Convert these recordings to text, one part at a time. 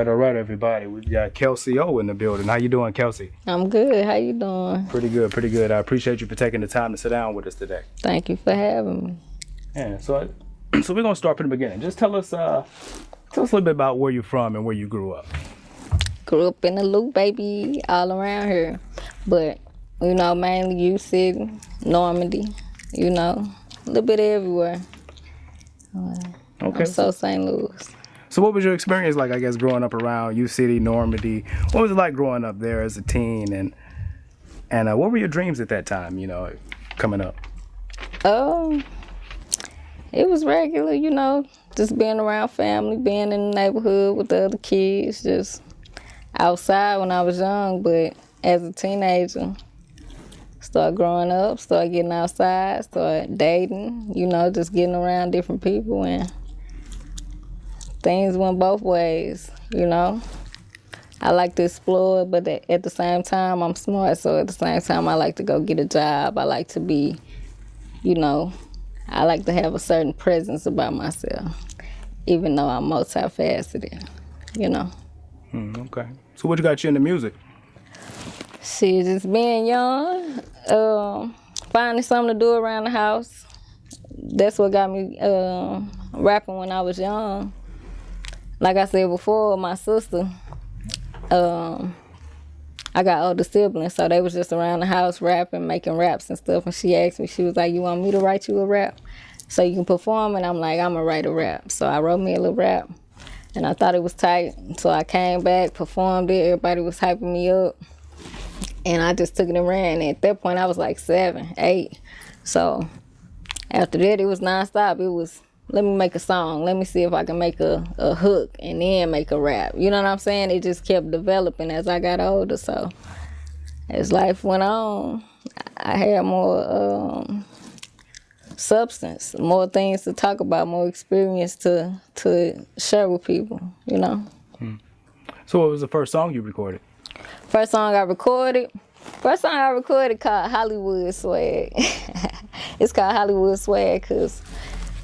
all right, everybody. We've got KelsiO in the building. How you doing, Kelsi? I'm good. How you doing? Pretty good, pretty good. I appreciate you for taking the time to sit down with us today. Thank you for having me. Yeah, so we're gonna start from the beginning. Just tell us a little bit about where you're from and where you grew up. Grew up in the Loop, baby, all around here. But, mainly U City, Normandy, a little bit everywhere. Okay. So St. Louis. So what was your experience like, I guess, growing up around U City, Normandy? What was it like growing up there as a teen? And what were your dreams at that time, coming up? It was regular, just being around family, being in the neighborhood with the other kids, just outside when I was young. But as a teenager, started growing up, started getting outside, started dating, just getting around different people, and things went both ways, I like to explore, but at the same time, I'm smart, so at the same time, I like to go get a job. I like to be, I like to have a certain presence about myself, even though I'm multifaceted, Okay. So what got you into music? Shit, just being young, finding something to do around the house. That's what got me rapping when I was young. Like I said before, my sister, I got older siblings, so they was just around the house rapping, making raps and stuff. And she asked me, she was like, "You want me to write you a rap so you can perform?" And I'm like, "I'm gonna write a rap." So I wrote me a little rap, and I thought it was tight. So I came back, performed it. Everybody was hyping me up, and I just took it and ran. And at that point, I was like 7, 8. So after that, it was nonstop. It was, let me make a song. Let me see if I can make a hook and then make a rap. You know what I'm saying? It just kept developing as I got older. So as life went on, I had more substance, more things to talk about, more experience to share with people, So what was the first song you recorded? First song I recorded called Hollywood Swag. It's called Hollywood Swag because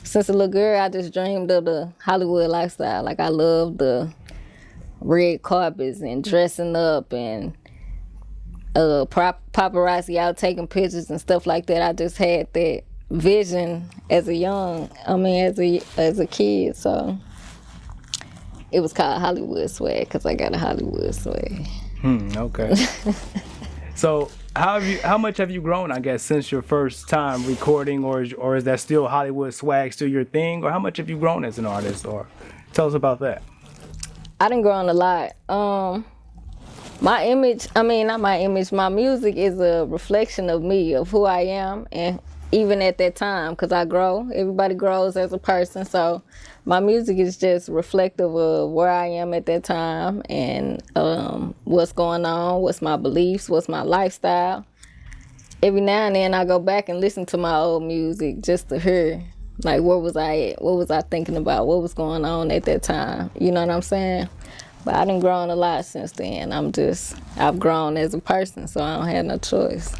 since a little girl, I just dreamed of the Hollywood lifestyle. Like, I loved the red carpets and dressing up and paparazzi out taking pictures and stuff like that. I just had that vision as a kid. So it was called Hollywood Swag because I got a Hollywood swag. Okay. So how much have you grown, I guess, since your first time recording, or is that still Hollywood swag still your thing, or how much have you grown as an artist, or tell us about that? I done grown a lot. My music is a reflection of me, of who I am, and even at that time, because I grow, everybody grows as a person, so my music is just reflective of where I am at that time and what's going on, what's my beliefs, what's my lifestyle. Every now and then I go back and listen to my old music just to hear, like, where was I at? What was I thinking about? What was going on at that time? You know what I'm saying? But I done grown a lot since then. I've grown as a person, so I don't have no choice,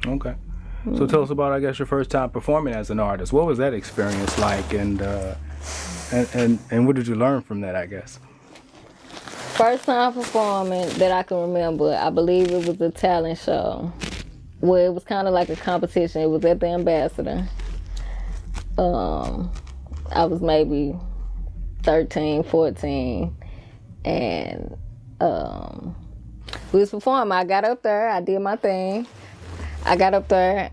Okay. So tell us about, I guess, your first time performing as an artist. What was that experience like, and what did you learn from that, I guess? First time performing that I can remember, I believe it was a talent show. Well, it was kind of like a competition. It was at the Ambassador. I was maybe 13, 14, and we was performing. I got up there, I did my thing. I got up there,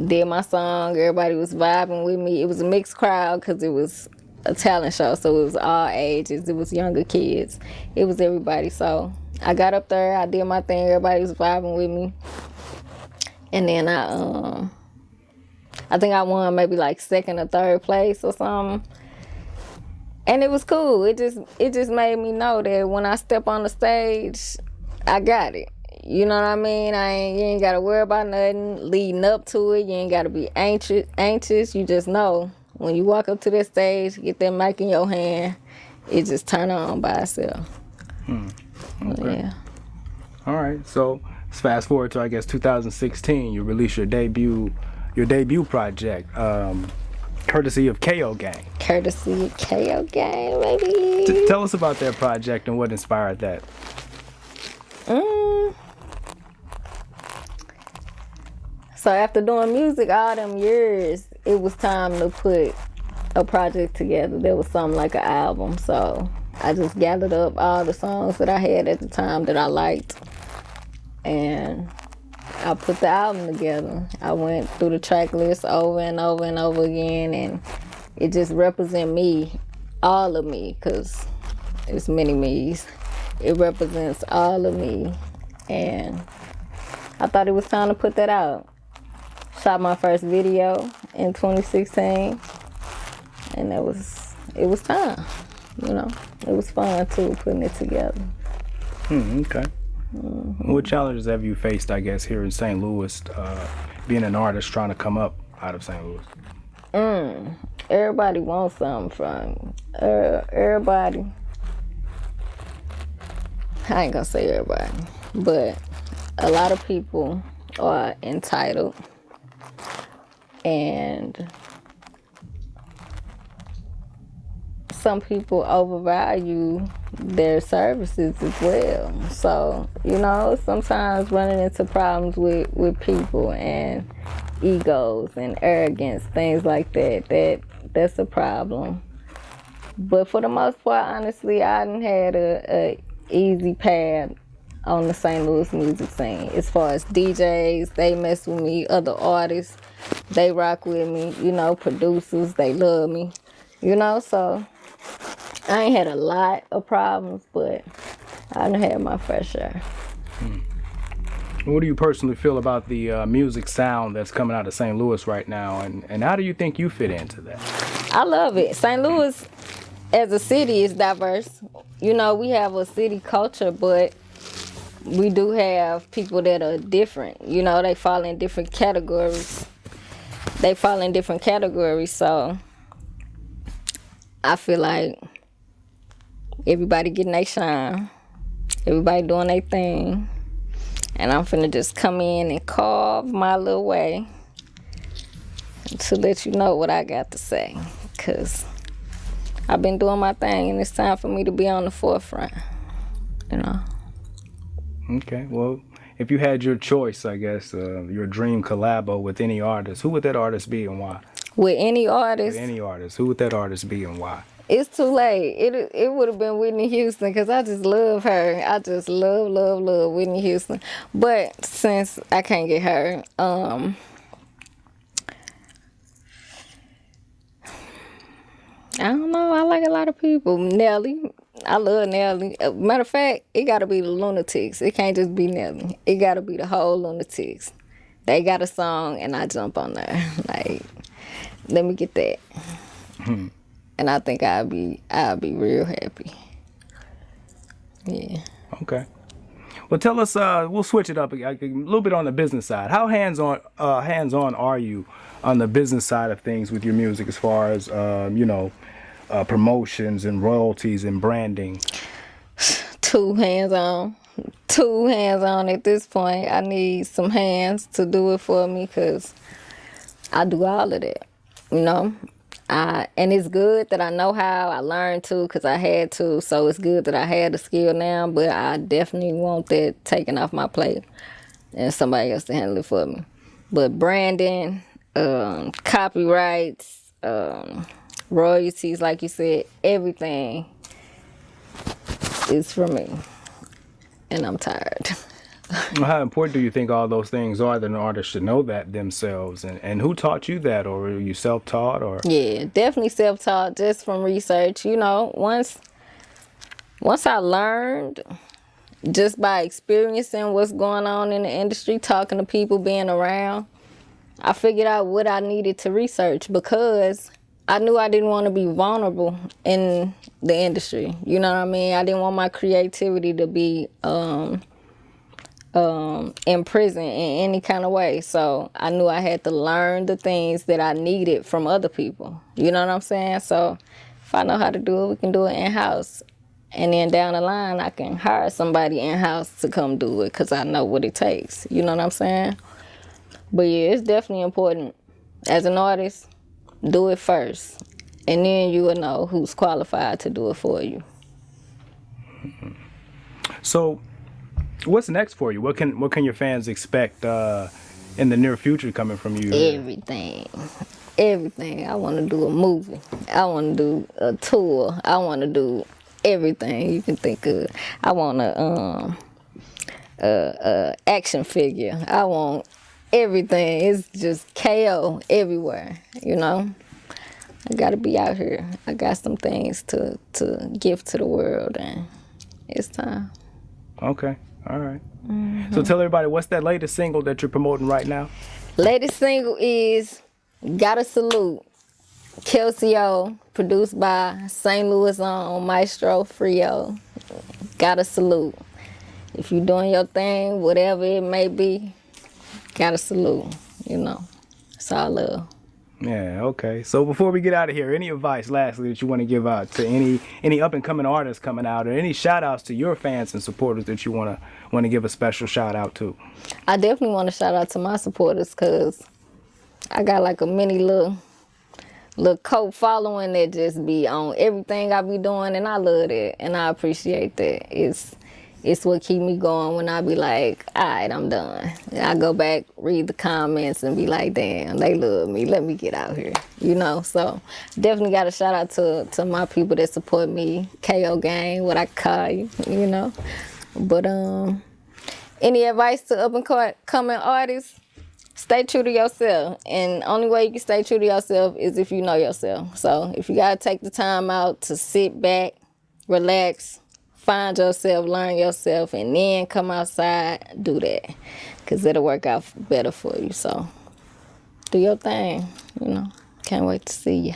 did my song, everybody was vibing with me. It was a mixed crowd because it was a talent show, so it was all ages. It was younger kids. It was everybody. So I got up there, I did my thing, everybody was vibing with me. And then I think I won maybe like second or third place or something. And it was cool. It just made me know that when I step on the stage, I got it. You know what I mean? You ain't got to worry about nothing leading up to it. You ain't got to be anxious. You just know when you walk up to that stage, get that mic in your hand, it just turn on by itself. Okay. Yeah. All right. So let's fast forward to, I guess, 2016. You released your debut project. Courtesy of KO Gang. Courtesy of KO Gang, baby. Tell us about that project and what inspired that. So after doing music all them years, it was time to put a project together. There was something like an album. So I just gathered up all the songs that I had at the time that I liked, and I put the album together. I went through the track list over and over and over again, and it just represents me, all of me, because it's many me's. It represents all of me, and I thought it was time to put that out. Shot my first video in 2016, and it was time, you know. It was fun too, putting it together. Okay. What challenges have you faced, I guess, here in St. Louis, being an artist trying to come up out of St. Louis? Everybody wants something from everybody. I ain't gonna say everybody, but a lot of people are entitled, and some people overvalue their services as well. So, you know, sometimes running into problems with people and egos and arrogance, things like that's a problem. But for the most part, honestly, I done had a easy path on the St. Louis music scene. As far as DJs, they mess with me. Other artists, they rock with me. You know, producers, they love me. You know, so I ain't had a lot of problems, but I done had my fair share. What do you personally feel about the music sound that's coming out of St. Louis right now, and how do you think you fit into that? I love it. St. Louis as a city is diverse. You know, we have a city culture, but we do have people that are different. You know, they fall in different categories. So I feel like everybody getting their shine. Everybody doing their thing. And I'm finna just come in and carve my little way to let you know what I got to say. Because I've been doing my thing, and it's time for me to be on the forefront, you know. Okay, well, if you had your choice, I guess, your dream collabo with any artist, who would that artist be and why? With any artist? With any artist. Who would that artist be and why? It's too late. It would have been Whitney Houston, because I just love her. I just love Whitney Houston. But since I can't get her, I don't know. I like a lot of people. Nelly. I love Nelly. Matter of fact, it got to be the Lunatics. It can't just be Nelly. It got to be the whole Lunatics. They got a song, and I jump on there. Like, let me get that. And I think I'll be real happy. Yeah. Okay. Well, tell us. We'll switch it up a little bit on the business side. How hands-on are you on the business side of things with your music, as far as promotions and royalties and branding? Too hands-on at this point. I need some hands to do it for me, because I do all of that, you know. And it's good that I know how. I learned to, because I had to. So it's good that I had the skill now, but I definitely want that taken off my plate and somebody else to handle it for me. But branding, copyrights, royalties, like you said, everything is for me. And I'm tired. How important do you think all those things are that an artist should know that themselves? And who taught you that? Or were you self-taught? Or Yeah, definitely self-taught, just from research. You know, once I learned, just by experiencing what's going on in the industry, talking to people, being around, I figured out what I needed to research, because I knew I didn't want to be vulnerable in the industry. You know what I mean? I didn't want my creativity to be in prison in any kind of way. So I knew I had to learn the things that I needed from other people. You know what I'm saying? So if I know how to do it, we can do it in-house. And then down the line, I can hire somebody in-house to come do it, because I know what it takes. You know what I'm saying? But yeah, it's definitely important as an artist. Do it first, and then you will know who's qualified to do it for you. So, what's next for you? What can your fans expect in the near future coming from you? Everything. I want to do a movie. I want to do a tour. I want to do everything you can think of. I want a action figure. I want everything. It's just KO everywhere, you know. I gotta be out here. I got some things to give to the world, and it's time. Okay, all right. So tell everybody, what's that latest single that you're promoting right now? Latest single is Gotta Salute. KelsiO, produced by St. Louis own Maestro Frio. Gotta salute. If you're doing your thing, whatever it may be, gotta salute. You know, it's all love. Yeah, okay. So before we get out of here, any advice, lastly, that you want to give out to any up and coming artists coming out, or any shout outs to your fans and supporters that you want to give a special shout out to? I definitely want to shout out to my supporters, because I got like a mini little cult following that just be on everything I be doing, and I love that, and I appreciate that. It's what keep me going when I be like, all right, I'm done. And I go back, read the comments, and be like, damn, they love me. Let me get out here, you know? So definitely got a shout out to my people that support me, KO Gang, what I call you, you know? But any advice to up and coming artists? Stay true to yourself. And the only way you can stay true to yourself is if you know yourself. So if you got to take the time out to sit back, relax, find yourself, learn yourself, and then come outside, do that. Because it'll work out better for you. So do your thing, you know. Can't wait to see you.